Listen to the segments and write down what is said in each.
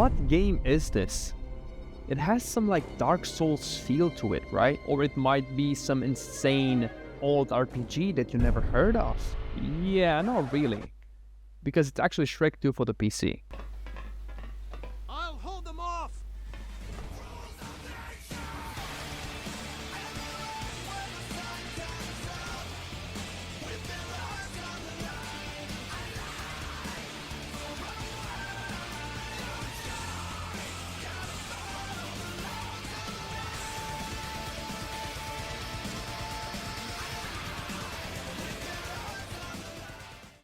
what game is this? It has some like Dark Souls feel to it, right? Or it might be some insane old RPG that you never heard of. Yeah, not really. Because it's actually Shrek 2 for the PC. I'll hold them off!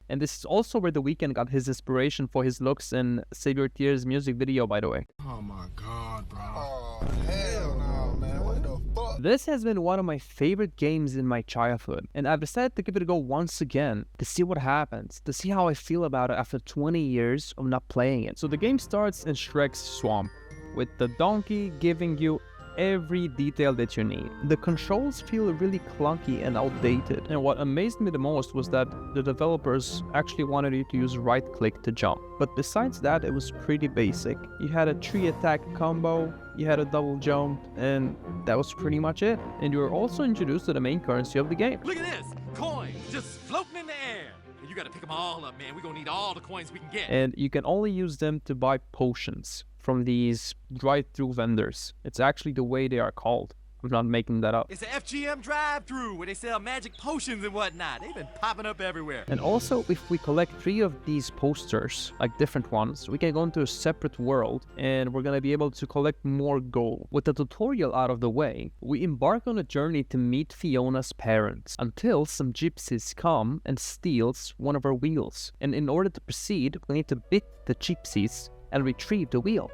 And this is also where The Weeknd got his inspiration for his looks in Save Your Tears music video, by the way. Oh my god, bro. Oh, hell no, man. What the fuck? This has been one of my favorite games in my childhood, and I've decided to give it a go once again to see what happens, to see how I feel about it after 20 years of not playing it. So the game starts in Shrek's swamp, with the donkey giving you every detail that you need. The controls feel really clunky and outdated, and what amazed me the most was that the developers actually wanted you to use right click to jump. But besides that, it was pretty basic. You had a 3-attack combo, you had a double jump, and that was pretty much it. And you were also introduced to the main currency of the game. Look at this! Coins just floating in the air! And you gotta pick them all up, man. We're gonna need all the coins we can get. And you can only use them to buy potions from these drive-through vendors. It's actually the way they are called. I'm not making that up. It's a FGM drive-through where they sell magic potions and whatnot. They've been popping up everywhere. And also, if we collect 3 of these posters, like different ones, we can go into a separate world and we're gonna be able to collect more gold. With the tutorial out of the way, we embark on a journey to meet Fiona's parents until some gypsies come and steals one of her wheels. And in order to proceed, we need to beat the gypsies and retrieve the wheel.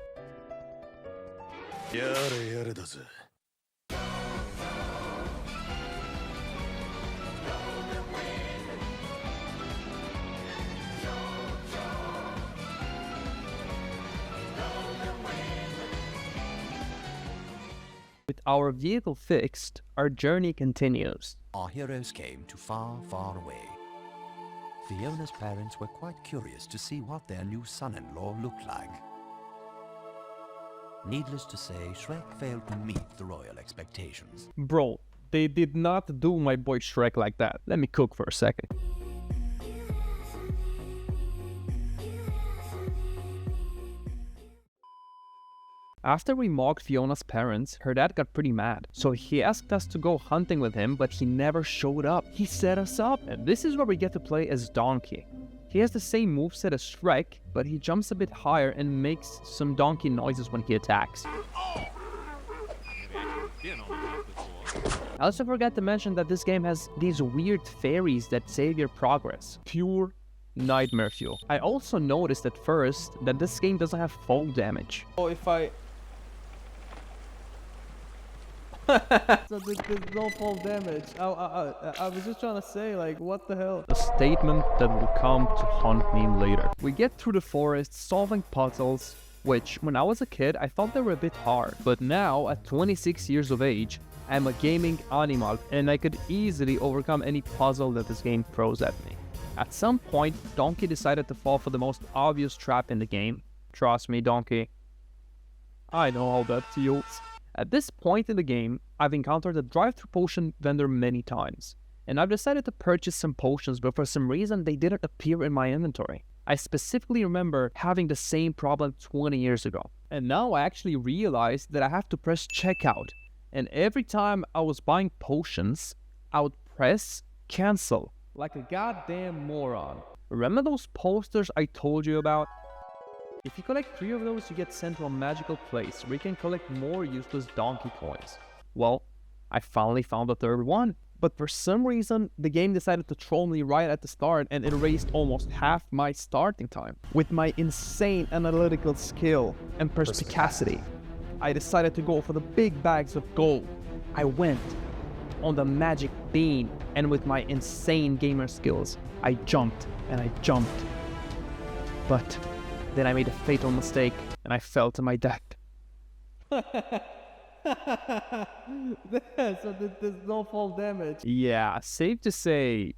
With our vehicle fixed, our journey continues. Our heroes came to far, far away. Fiona's parents were quite curious to see what their new son-in-law looked like. Needless to say, Shrek failed to meet the royal expectations. Bro, they did not do my boy Shrek like that. Let me cook for a second. After we mocked Fiona's parents, her dad got pretty mad. So he asked us to go hunting with him, but he never showed up. He set us up. And this is where we get to play as Donkey. He has the same moveset as Shrek, but he jumps a bit higher and makes some donkey noises when he attacks. I also forgot to mention that this game has these weird fairies that save your progress. Pure nightmare fuel. I also noticed at first that this game doesn't have fall damage. Oh, if I... So there's no fall damage. I was just trying to say, like, what the hell? A statement that will come to haunt me later. We get through the forest solving puzzles, which when I was a kid I thought they were a bit hard. But now, at 26 years of age, I'm a gaming animal and I could easily overcome any puzzle that this game throws at me. At some point, Donkey decided to fall for the most obvious trap in the game. Trust me, Donkey. I know how that feels. At this point in the game, I've encountered a drive-thru potion vendor many times, and I've decided to purchase some potions, but for some reason they didn't appear in my inventory. I specifically remember having the same problem 20 years ago, and now I actually realized that I have to press checkout, and every time I was buying potions, I would press cancel, like a goddamn moron. Remember those posters I told you about? If you collect 3 of those, you get sent to a magical place where you can collect more useless donkey coins. Well, I finally found the 3rd one. But for some reason, the game decided to troll me right at the start and it erased almost half my starting time. With my insane analytical skill and perspicacity, I decided to go for the big bags of gold. I went on the magic bean, and with my insane gamer skills, I jumped and I jumped. But then I made a fatal mistake and I fell to my death. So there's no fall damage. Yeah, safe to say,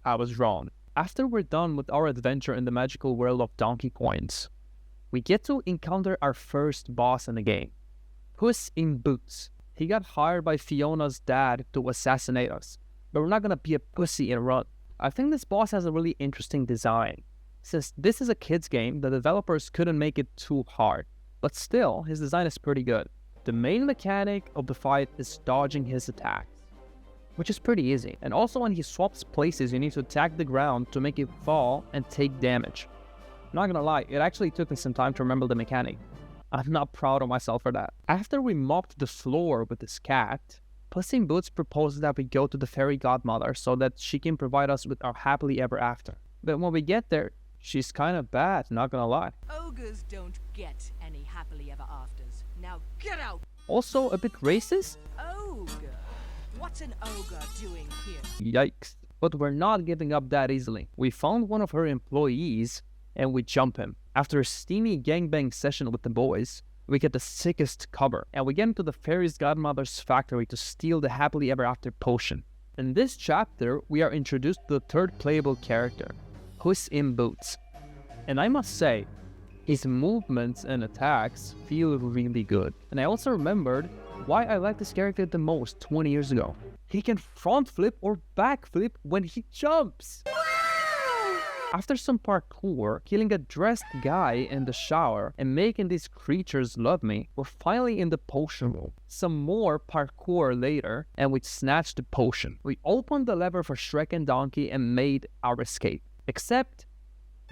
I was wrong. After we're done with our adventure in the magical world of donkey coins, we get to encounter our first boss in the game, Puss in Boots. He got hired by Fiona's dad to assassinate us, but we're not gonna be a pussy and run. I think this boss has a really interesting design. Since this is a kid's game, the developers couldn't make it too hard, but still, his design is pretty good. The main mechanic of the fight is dodging his attacks, which is pretty easy. And also when he swaps places, you need to attack the ground to make it fall and take damage. Not gonna lie, it actually took me some time to remember the mechanic. I'm not proud of myself for that. After we mopped the floor with this cat, Puss in Boots proposes that we go to the fairy godmother so that she can provide us with our happily ever after. But when we get there, she's kind of bad, not gonna lie. Ogres don't get any happily ever afters. Now get out! Also a bit racist? Ogre? What's an ogre doing here? Yikes. But we're not giving up that easily. We found one of her employees and we jump him. After a steamy gangbang session with the boys, we get the sickest cover and we get into the fairy's godmother's factory to steal the happily ever after potion. In this chapter, we are introduced to the third playable character, Puss in Boots. And I must say, his movements and attacks feel really good. And I also remembered why I liked this character the most 20 years ago. He can front flip or back flip when he jumps. After some parkour, killing a dressed guy in the shower and making these creatures love me, we're finally in the potion room. Some more parkour later, and we snatched the potion. We opened the lever for Shrek and Donkey and made our escape. Except,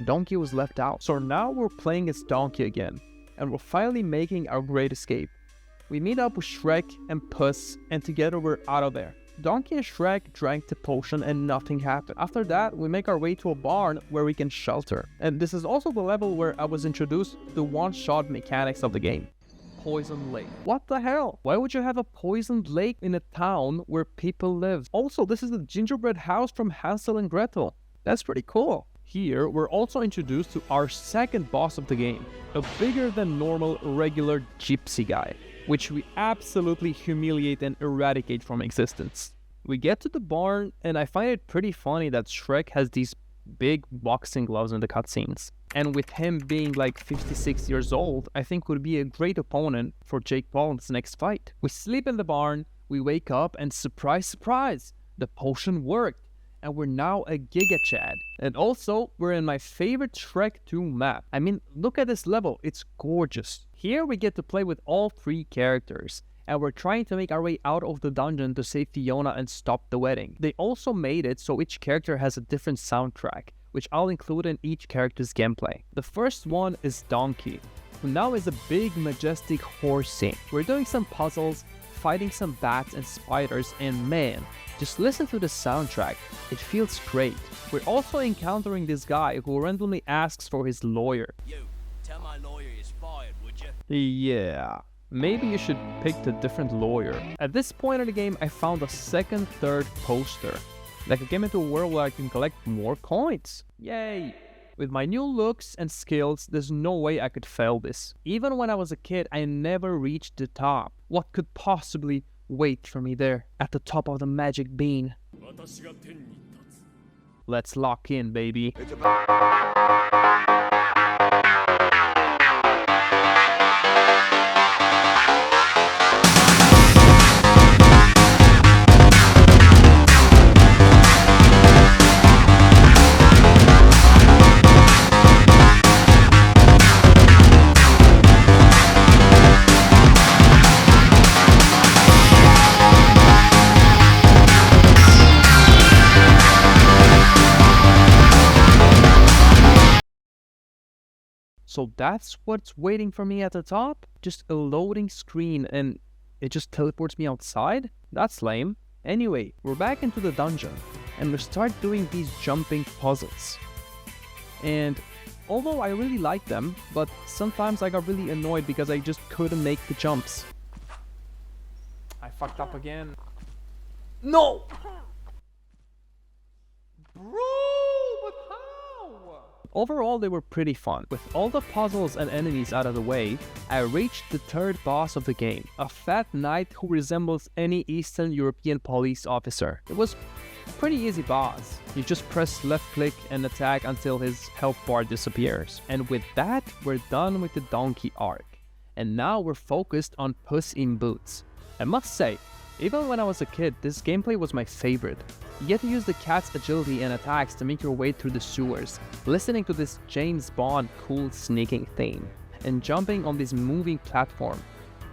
Donkey was left out. So now we're playing as Donkey again, and we're finally making our great escape. We meet up with Shrek and Puss, and together we're out of there. Donkey and Shrek drank the potion and nothing happened. After that, we make our way to a barn where we can shelter. And this is also the level where I was introduced to the one-shot mechanics of the game. Poison Lake. What the hell? Why would you have a poisoned lake in a town where people live? Also, this is the gingerbread house from Hansel and Gretel. That's pretty cool. Here, we're also introduced to our second boss of the game, a bigger than normal regular gypsy guy, which we absolutely humiliate and eradicate from existence. We get to the barn, and I find it pretty funny that Shrek has these big boxing gloves in the cutscenes. And with him being like 56 years old, I think would be a great opponent for Jake Paul in his next fight. We sleep in the barn, we wake up, and surprise, surprise, the potion worked. And we're now a Giga Chad. And also, we're in my favorite Shrek 2 map. I mean, look at this level, it's gorgeous. Here we get to play with all three characters, and we're trying to make our way out of the dungeon to save Fiona and stop the wedding. They also made it so each character has a different soundtrack, which I'll include in each character's gameplay. The first one is Donkey, who now is a big majestic horsey. We're doing some puzzles, fighting some bats and spiders, and man, just listen to the soundtrack, it feels great. We're also encountering this guy who randomly asks for his lawyer. You, tell my lawyer he's fired, would you? Yeah, maybe you should pick a different lawyer. At this point in the game, I found a second, third poster. Like I came into a world where I can collect more coins. Yay! With my new looks and skills, there's no way I could fail this. Even when I was a kid, I never reached the top. What could possibly wait for me there, at the top of the magic bean? Let's lock in, baby. So that's what's waiting for me at the top? Just a loading screen and it just teleports me outside? That's lame. Anyway, we're back into the dungeon and we start doing these jumping puzzles. And although I really like them, but sometimes I got really annoyed because I just couldn't make the jumps. I fucked up again. No! Bro, but how? overall they were pretty fun. With all the puzzles and enemies out of the way, I reached the third boss of the game, a fat knight who resembles any Eastern European police officer. It was a pretty easy boss. You just press left click and attack until his health bar disappears. And with that, we're done with the donkey arc. And now we're focused on Puss in Boots. I must say, even when I was a kid, this gameplay was my favorite. You get to use the cat's agility and attacks to make your way through the sewers, listening to this James Bond cool sneaking theme, and jumping on this moving platform.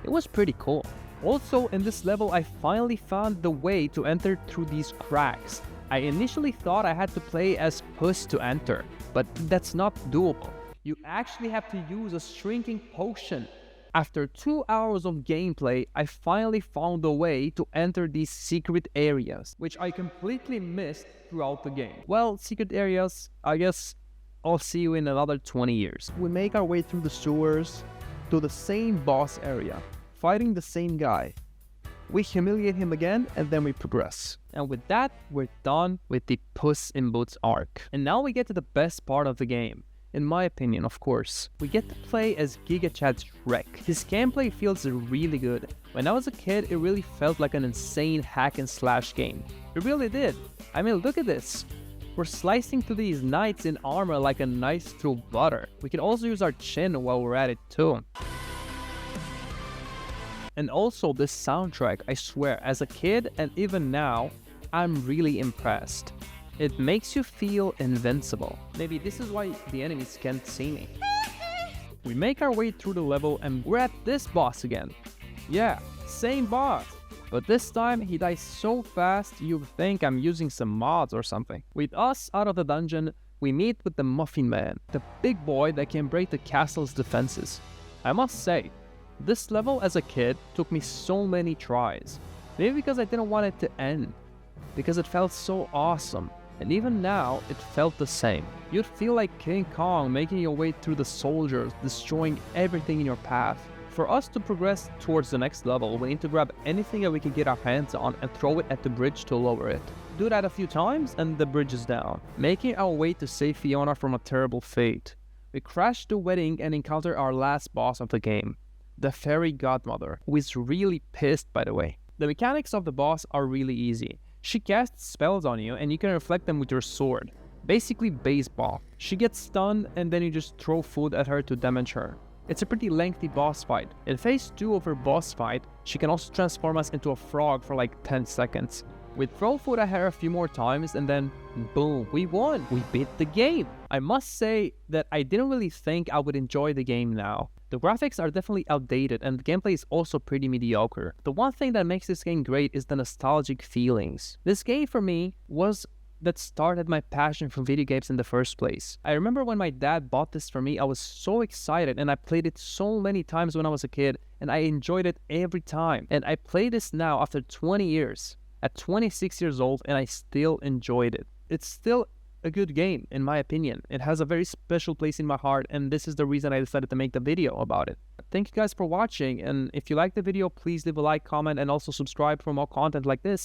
It was pretty cool. Also, in this level, I finally found the way to enter through these cracks. I initially thought I had to play as Puss to enter, but that's not doable. You actually have to use a shrinking potion. After 2 hours of gameplay, I finally found a way to enter these secret areas, which I completely missed throughout the game. Well, secret areas, I guess I'll see you in another 20 years. We make our way through the sewers to the same boss area, fighting the same guy. We humiliate him again, and then we progress. And with that, we're done with the Puss in Boots arc. And now we get to the best part of the game. In my opinion, of course. We get to play as Giga Chad Shrek. His gameplay feels really good. When I was a kid, it really felt like an insane hack and slash game. It really did. I mean, look at this. We're slicing through these knights in armor like a knife through butter. We can also use our chin while we're at it too. And also this soundtrack, I swear, as a kid and even now, I'm really impressed. It makes you feel invincible. Maybe this is why the enemies can't see me. We make our way through the level and we're at this boss again. Yeah, same boss. But this time he dies so fast you'd think I'm using some mods or something. With us out of the dungeon, we meet with the Muffin Man, the big boy that can break the castle's defenses. I must say, this level as a kid took me so many tries. Maybe because I didn't want it to end. Because it felt so awesome. And even now, it felt the same. You'd feel like King Kong making your way through the soldiers, destroying everything in your path. For us to progress towards the next level, we need to grab anything that we can get our hands on and throw it at the bridge to lower it. Do that a few times and the bridge is down, making our way to save Fiona from a terrible fate. We crash the wedding and encounter our last boss of the game, the Fairy Godmother, who is really pissed, by the way. The mechanics of the boss are really easy. She casts spells on you and you can reflect them with your sword. Basically baseball. She gets stunned and then you just throw food at her to damage her. It's a pretty lengthy boss fight. In phase 2 of her boss fight, she can also transform us into a frog for like 10 seconds. We throw food at her a few more times and then boom, we won! We beat the game! I must say that I didn't really think I would enjoy the game now. The graphics are definitely outdated and the gameplay is also pretty mediocre. The one thing that makes this game great is the nostalgic feelings. This game for me was that started my passion for video games in the first place. I remember when my dad bought this for me, I was so excited and I played it so many times when I was a kid and I enjoyed it every time. And I play this now after 20 years, at 26 years old, and I still enjoyed it. It's still a good game, in my opinion. It has a very special place in my heart, and this is the reason I decided to make the video about it. Thank you guys for watching, and if you liked the video, please leave a like, comment, and also subscribe for more content like this.